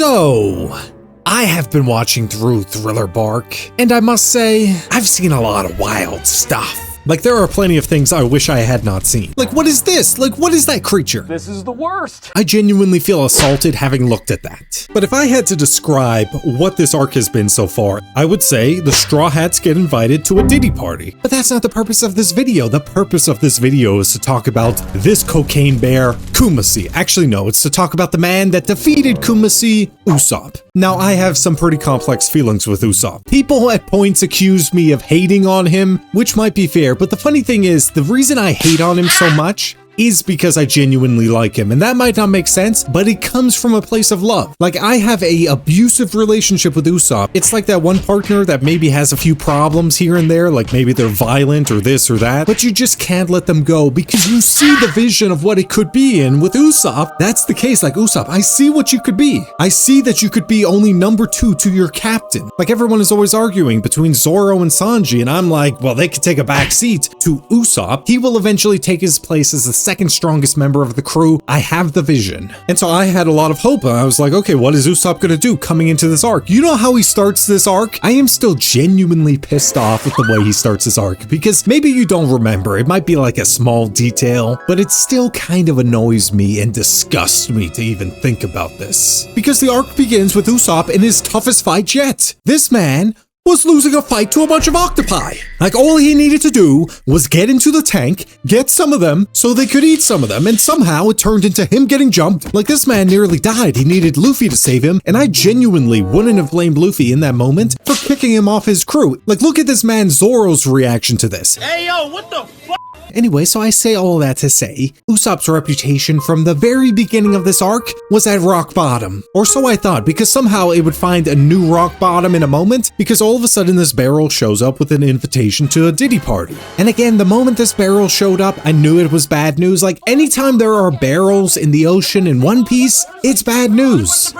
So, I have been watching through Thriller Bark, and I must say, I've seen a lot of wild stuff. Like, there are plenty of things I wish I had not seen. Like, what is this? Like, what is that creature? This is the worst. I genuinely feel assaulted having looked at that. But if I had to describe what this arc has been so far, I would say the Straw Hats get invited to a Diddy party. But that's not the purpose of this video. The purpose of this video is to talk about this cocaine bear, Kumasi. Actually, no, it's to talk about the man that defeated Kumasi, Usopp. Now, I have some pretty complex feelings with Usopp. People at points accuse me of hating on him, which might be fair, but the funny thing is, the reason I hate on him so much is because I genuinely like him, and that might not make sense, but it comes from a place of love. Like, I have a abusive relationship with Usopp. It's like that one partner that maybe has a few problems here and there, like maybe they're violent or this or that, but you just can't let them go because you see the vision of what it could be, and with Usopp, that's the case. Like, Usopp, I see what you could be. I see that you could be only number 2 to your captain. Like, everyone is always arguing between Zoro and Sanji, and I'm like, well, they could take a back seat to Usopp. He will eventually take his place as the second strongest member of the crew. I have the vision. And so I had a lot of hope. I was like, okay, what is Usopp gonna do coming into this arc? You know how he starts this arc? I am still genuinely pissed off with the way he starts this arc, because maybe you don't remember. It might be like a small detail, but it still kind of annoys me and disgusts me to even think about this. Because the arc begins with Usopp in his toughest fight yet. This man was losing a fight to a bunch of octopi. Like, all he needed to do was get into the tank, get some of them so they could eat some of them, and somehow it turned into him getting jumped. Like, this man nearly died. He needed Luffy to save him, and I genuinely wouldn't have blamed Luffy in that moment for kicking him off his crew. Like, look at this man Zoro's reaction to this. Hey, yo, what the fuck? Anyway, so I say all that to say, Usopp's reputation from the very beginning of this arc was at rock bottom. Or so I thought, because somehow it would find a new rock bottom in a moment, because all of a sudden this barrel shows up with an invitation to a Diddy party. And again, the moment this barrel showed up, I knew it was bad news. Like, anytime there are barrels in the ocean in One Piece, it's bad news.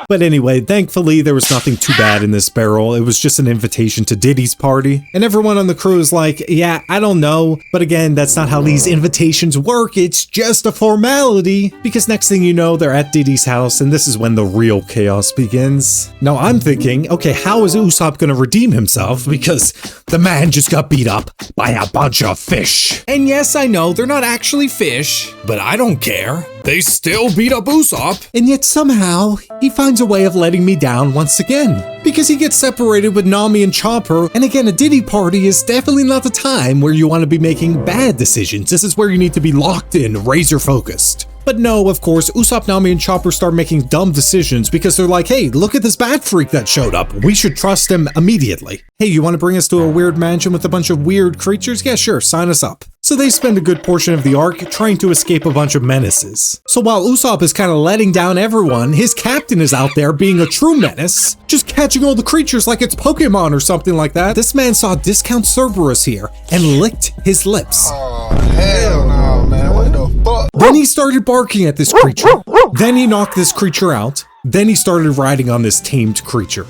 But anyway, thankfully there was nothing too bad in this barrel. It was just an invitation to Diddy's party. And everyone on the crew is like, yeah, I don't know. But again, that's not how these invitations work. It's just a formality. Because next thing you know, they're at Diddy's house, and this is when the real chaos begins. Now I'm thinking, okay, how is Usopp gonna redeem himself? Because the man just got beat up by a bunch of fish. And yes, I know, they're not actually fish, but I don't care. They still beat up Usopp. And yet somehow, he finds a way of letting me down once again. Because he gets separated with Nami and Chopper, and again, a Diddy party is definitely not the time where you want to be making bad decisions. This is where you need to be locked in, razor focused. But no, of course, Usopp, Nami, and Chopper start making dumb decisions because they're like, hey, look at this bat freak that showed up. We should trust him immediately. Hey, you want to bring us to a weird mansion with a bunch of weird creatures? Yeah, sure, sign us up. So they spend a good portion of the arc trying to escape a bunch of menaces. So while Usopp is kind of letting down everyone, his captain is out there being a true menace, just catching all the creatures like it's Pokemon or something like that. This man saw Discount Cerberus here and licked his lips. Oh, hell no, man. What the fuck? Then he started barking at this creature. Then he knocked this creature out. Then he started riding on this tamed creature.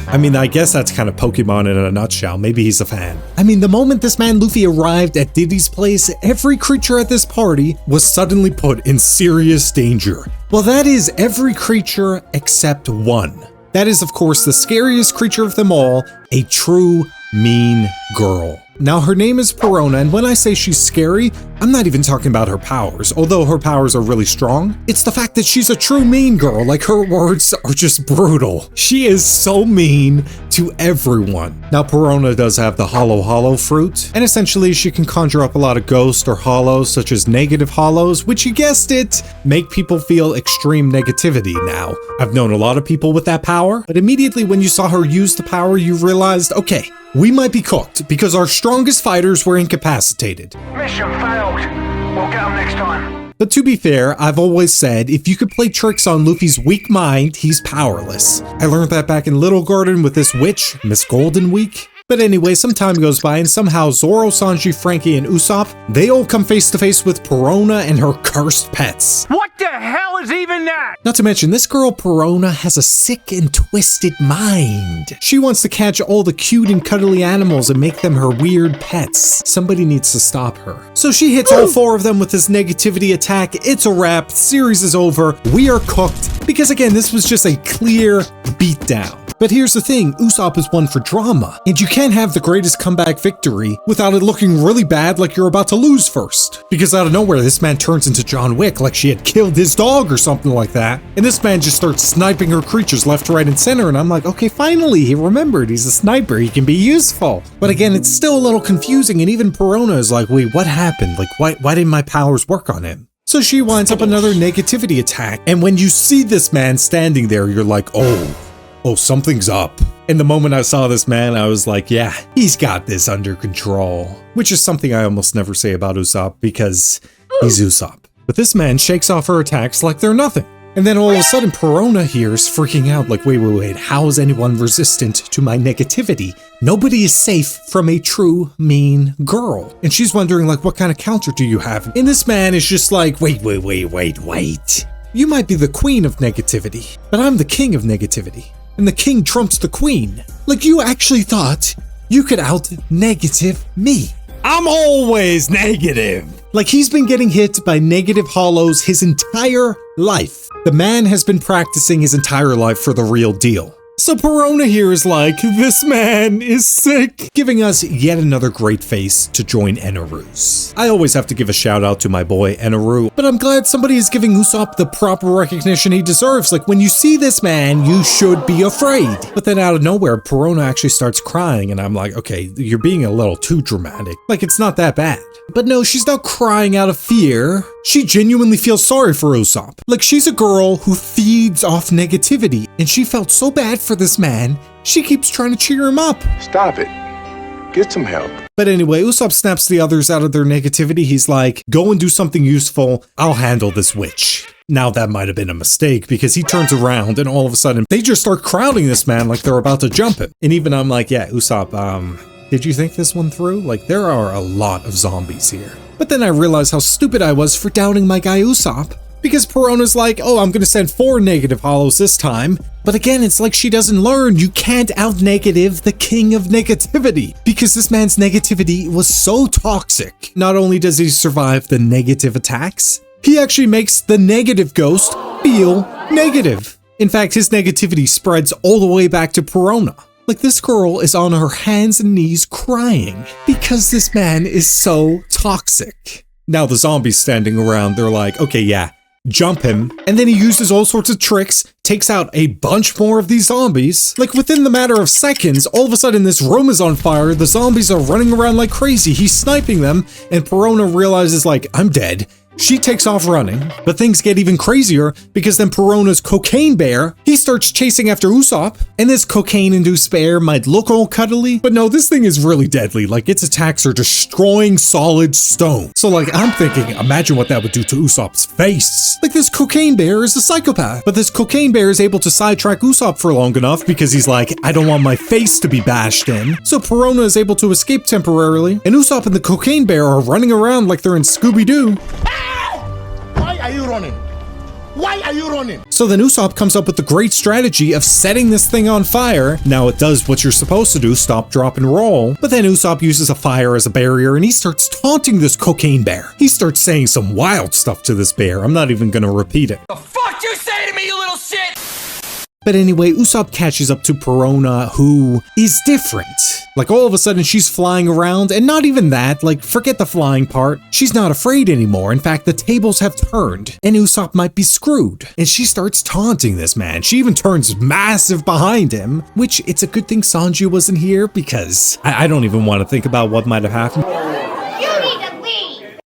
I mean, I guess that's kind of Pokemon in a nutshell. Maybe he's a fan. I mean, the moment this man Luffy arrived at Diddy's place, every creature at this party was suddenly put in serious danger. Well, that is every creature except one. That is, of course, the scariest creature of them all, a true mean girl. Now, her name is PERONA, and when I say she's scary, I'm not even talking about her powers, although her powers are really strong. It's the fact that she's a true mean girl. Like, her words are just brutal. She is so mean to everyone. Now, PERONA does have the hollow fruit, and essentially she can conjure up a lot of ghosts or hollows, such as negative hollows, which, you guessed it, make people feel extreme negativity now. I've known a lot of people with that power, but immediately when you saw her use the power, you realized, okay, we might be cooked because our strongest fighters were incapacitated. Mission failed. We'll get them next time. But to be fair, I've always said, if you could play tricks on Luffy's weak mind, he's powerless. I learned that back in Little Garden with this witch, Miss Golden Week. But anyway, some time goes by and somehow Zoro, Sanji, Frankie, and Usopp, they all come face to face with Perona and her cursed pets. What the hell is even that? Not to mention, this girl Perona has a sick and twisted mind. She wants to catch all the cute and cuddly animals and make them her weird pets. Somebody needs to stop her. So she hits all 4 of them with this negativity attack. It's a wrap. The series is over. We are cooked. Because again, this was just a clear beatdown. But here's the thing, Usopp is one for drama, and you can't have the greatest comeback victory without it looking really bad like you're about to lose first. Because out of nowhere, this man turns into John Wick like she had killed his dog or something like that, and this man just starts sniping her creatures left, right, and center, and I'm like, okay, finally, he remembered, he's a sniper, he can be useful. But again, it's still a little confusing, and even Perona is like, wait, what happened? Like, why didn't my powers work on him? So she winds up another negativity attack, and when you see this man standing there, you're like, oh, something's up. And the moment I saw this man, I was like, yeah, he's got this under control. Which is something I almost never say about Usopp because he's Usopp. But this man shakes off her attacks like they're nothing. And then all of a sudden, Perona here is freaking out like, wait, how is anyone resistant to my negativity? Nobody is safe from a true mean girl. And she's wondering like, what kind of counter do you have? And this man is just like, wait. You might be the queen of negativity, but I'm the king of negativity. And the king trumps the queen. Like you actually thought you could out-negative me. I'm always negative. Like he's been getting hit by negative hollows his entire life. The man has been practicing his entire life for the real deal. So Perona here is like, this man is sick, giving us yet another great face to join Eneru's. I always have to give a shout out to my boy Eneru, but I'm glad somebody is giving Usopp the proper recognition he deserves. Like when you see this man, you should be afraid. But then out of nowhere, Perona actually starts crying and I'm like, okay, you're being a little too dramatic. Like it's not that bad. But no, she's not crying out of fear. She genuinely feels sorry for Usopp. Like she's a girl who feeds off negativity and she felt so bad for this man, she keeps trying to cheer him up. Stop it. Get some help. But anyway, Usopp snaps the others out of their negativity. He's like, go and do something useful. I'll handle this witch. Now that might have been a mistake because he turns around and all of a sudden they just start crowding this man like they're about to jump him. And even I'm like, yeah, Usopp, did you think this one through? Like there are a lot of zombies here. But then I realized how stupid I was for doubting my guy Usopp. Because Perona's like, oh, I'm gonna send 4 negative hollows this time. But again, it's like she doesn't learn. You can't out-negative the king of negativity. Because this man's negativity was so toxic. Not only does he survive the negative attacks, he actually makes the negative ghost feel negative. In fact, his negativity spreads all the way back to Perona. Like this girl is on her hands and knees crying because this man is so toxic. Now the zombies standing around, they're like, okay, yeah, jump him. And then he uses all sorts of tricks, takes out a bunch more of these zombies. Like within the matter of seconds, all of a sudden this room is on fire, the zombies are running around like crazy, he's sniping them, and Perona realizes like, I'm dead. She takes off running, but things get even crazier because then Perona's cocaine bear, he starts chasing after Usopp, and this cocaine-induced bear might look all cuddly, but no, this thing is really deadly. Like its attacks are destroying solid stone. So like I'm thinking, imagine what that would do to Usopp's face. Like this cocaine bear is a psychopath, but this cocaine bear is able to sidetrack Usopp for long enough because he's like, I don't want my face to be bashed in. So Perona is able to escape temporarily, and Usopp and the cocaine bear are running around like they're in Scooby-Doo. Why are you running? Why are you running? So then Usopp comes up with the great strategy of setting this thing on fire. Now it does what you're supposed to do, stop, drop, and roll. But then Usopp uses a fire as a barrier and he starts taunting this cocaine bear. He starts saying some wild stuff to this bear. I'm not even gonna repeat it. The fuck you say to me, you little shit? But anyway, Usopp catches up to Perona, who is different. Like all of a sudden she's flying around, and not even that, like forget the flying part. She's not afraid anymore. In fact, the tables have turned, and Usopp might be screwed. And she starts taunting this man. She even turns massive behind him, which it's a good thing Sanji wasn't here because I don't even want to think about what might have happened.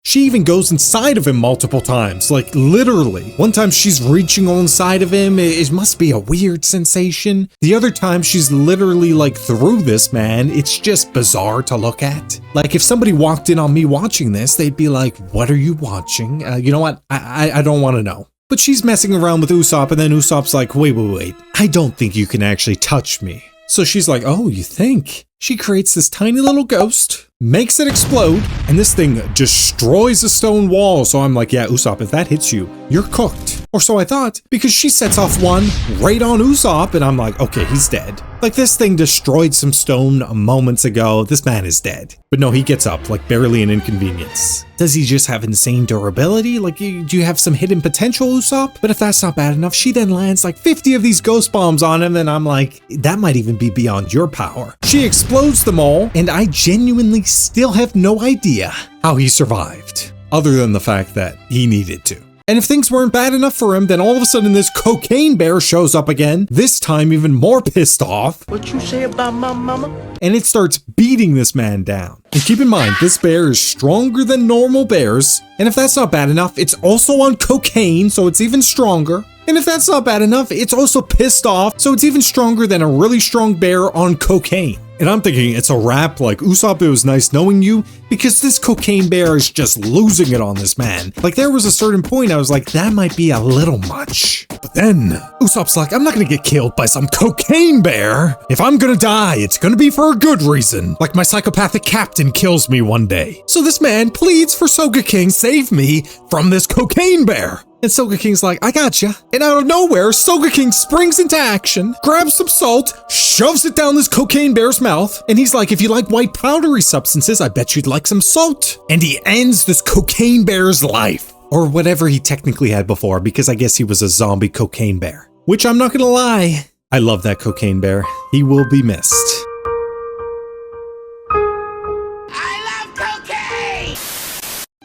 She even goes inside of him multiple times, like literally. One time she's reaching on inside of him, it must be a weird sensation. The other time she's literally like through this man, it's just bizarre to look at. Like if somebody walked in on me watching this, they'd be like, what are you watching? You know what, I don't want to know. But she's messing around with Usopp and then Usopp's like, wait, I don't think you can actually touch me. So she's like, oh, you think? She creates this tiny little ghost, makes it explode, and this thing destroys the stone wall. So I'm like, yeah, Usopp, if that hits you, you're cooked. Or so I thought, because she sets off one right on Usopp, and I'm like, okay, he's dead. Like, this thing destroyed some stone moments ago. This man is dead. But no, he gets up, like barely an inconvenience. Does he just have insane durability? Like, do you have some hidden potential, Usopp? But if that's not bad enough, she then lands like 50 of these ghost bombs on him, and I'm like, that might even be beyond your power. She explodes them all, and I genuinely still have no idea how he survived, other than the fact that he needed to. And if things weren't bad enough for him, then all of a sudden this cocaine bear shows up again, this time even more pissed off. What you say about my mama? And it starts beating this man down. And keep in mind, this bear is stronger than normal bears. And if that's not bad enough, it's also on cocaine, so it's even stronger. And if that's not bad enough, it's also pissed off, so it's even stronger than a really strong bear on cocaine. And I'm thinking it's a wrap, like, Usopp, it was nice knowing you, because this cocaine bear is just losing it on this man. Like, there was a certain point I was like, that might be a little much. But then, Usopp's like, I'm not gonna get killed by some cocaine bear. If I'm gonna die, it's gonna be for a good reason. Like my psychopathic captain kills me one day. So this man pleads for Soga King, save me from this cocaine bear. And Soga King's like, I gotcha. And out of nowhere, Soga King springs into action, grabs some salt, shoves it down this cocaine bear's mouth, and he's like, if you like white powdery substances, I bet you'd like some salt. And he ends this cocaine bear's life. Or whatever he technically had before, because I guess he was a zombie cocaine bear. Which I'm not gonna lie, I love that cocaine bear. He will be missed.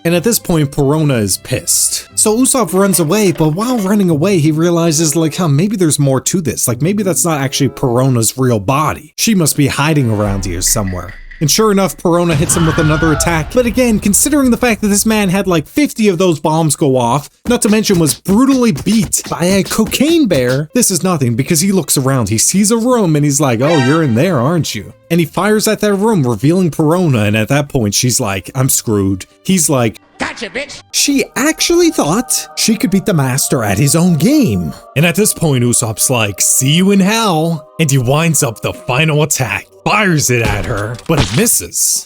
And at this point, PERONA is pissed. So Usopp runs away, but while running away, he realizes, like, maybe there's more to this. Like, maybe that's not actually PERONA's real body. She must be hiding around here somewhere. And sure enough, PERONA hits him with another attack. But again, considering the fact that this man had like 50 of those bombs go off, not to mention was brutally beat by a cocaine bear, this is nothing because he looks around, he sees a room and he's like, oh, you're in there, aren't you? And he fires at that room, revealing PERONA, and at that point, she's like, I'm screwed. He's like, Gotcha, bitch. She actually thought she could beat the master at his own game. And at this point, Usopp's like, see you in hell. And he winds up the final attack, fires it at her, but it misses.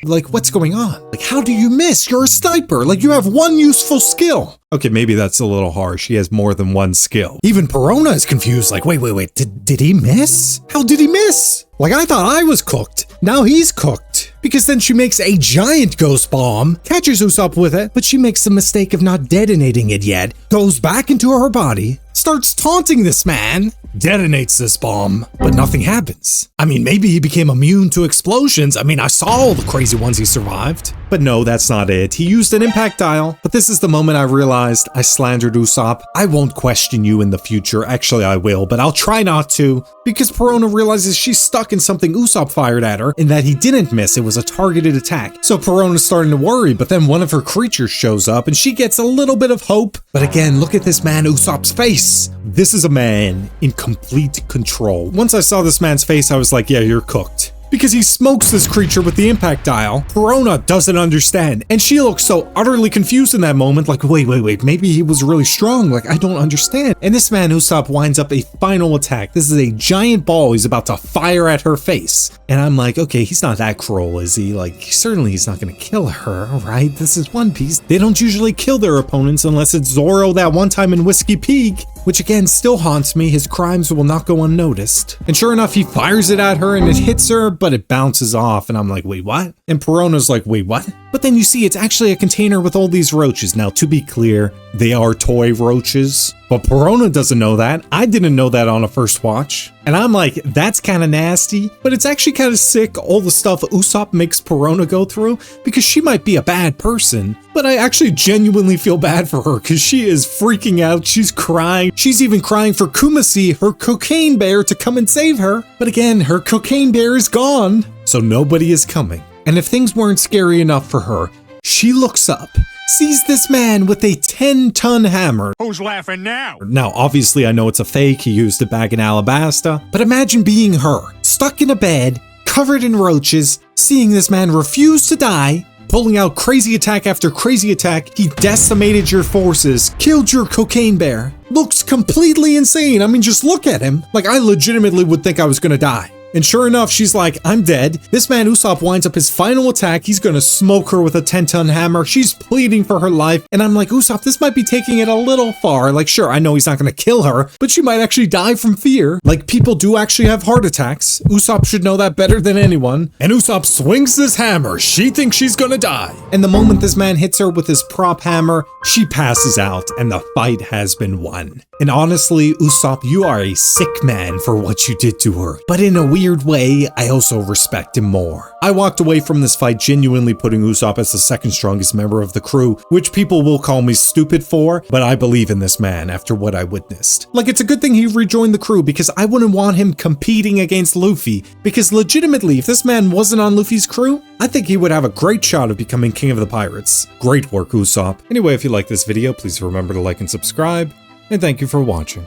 Like, what's going on? Like, how do you miss? You're a sniper. Like, you have one useful skill. Okay, maybe that's a little harsh. He has more than one skill. Even PERONA is confused. Like, wait. Did he miss? How did he miss? Like, I thought I was cooked. Now he's cooked. Because then she makes a giant ghost bomb, catches Usopp with it, but she makes the mistake of not detonating it yet, goes back into her body, starts taunting this man, detonates this bomb, but nothing happens. I mean, maybe he became immune to explosions. I mean, I saw all the crazy ones he survived. But no, that's not it. He used an impact dial. But this is the moment I realized I slandered Usopp. I won't question you in the future. Actually, I will, but I'll try not to. Because PERONA realizes she's stuck in something Usopp fired at her, and that he didn't miss. It was a targeted attack. So PERONA's starting to worry, but then one of her creatures shows up, and she gets a little bit of hope. But again, look at this man Usopp's face. This is a man in complete control. Once I saw this man's face, I was like, yeah, you're cooked. Because he smokes this creature with the impact dial. PERONA doesn't understand. And she looks so utterly confused in that moment, like, wait, maybe he was really strong, like, I don't understand. And this man, Usopp, winds up a final attack. This is a giant ball he's about to fire at her face. And I'm like, okay, he's not that cruel, is he? Like, certainly he's not gonna kill her, right? This is One Piece. They don't usually kill their opponents unless it's Zoro that one time in Whiskey Peak, which again still haunts me. His crimes will not go unnoticed. And sure enough, he fires it at her and it hits her, but it bounces off, and I'm like, wait, what? And PERONA's like, wait, what? But then you see it's actually a container with all these roaches. Now, to be clear, they are toy roaches, but PERONA doesn't know that. I didn't know that on a first watch. And I'm like, that's kind of nasty, but it's actually kind of sick, all the stuff Usopp makes PERONA go through, because she might be a bad person, but I actually genuinely feel bad for her because she is freaking out. She's crying. She's even crying for Kumasi, her cocaine bear, to come and save her. But again, her cocaine bear is gone, so nobody is coming. And if things weren't scary enough for her, she looks up, sees this man with a 10-ton hammer. Who's laughing now? Now, obviously, I know it's a fake. He used it back in Alabasta. But imagine being her, stuck in a bed, covered in roaches, seeing this man refuse to die, pulling out crazy attack after crazy attack. He decimated your forces, killed your cocaine bear. Looks completely insane. I mean, just look at him. Like, I legitimately would think I was gonna die. And sure enough, she's like, I'm dead. This man Usopp winds up his final attack. He's gonna smoke her with a 10-ton hammer. She's pleading for her life. And I'm like, Usopp, this might be taking it a little far. Like, sure, I know he's not gonna kill her, but she might actually die from fear. Like, people do actually have heart attacks. Usopp should know that better than anyone. And Usopp swings this hammer. She thinks she's gonna die. And the moment this man hits her with his prop hammer, she passes out and the fight has been won. And honestly, Usopp, you are a sick man for what you did to her. But in a weird way, I also respect him more. I walked away from this fight genuinely putting Usopp as the second strongest member of the crew, which people will call me stupid for, but I believe in this man after what I witnessed. Like, it's a good thing he rejoined the crew because I wouldn't want him competing against Luffy, because legitimately, if this man wasn't on Luffy's crew, I think he would have a great shot of becoming king of the pirates. Great work, Usopp. Anyway, if you like this video, please remember to like and subscribe, and thank you for watching.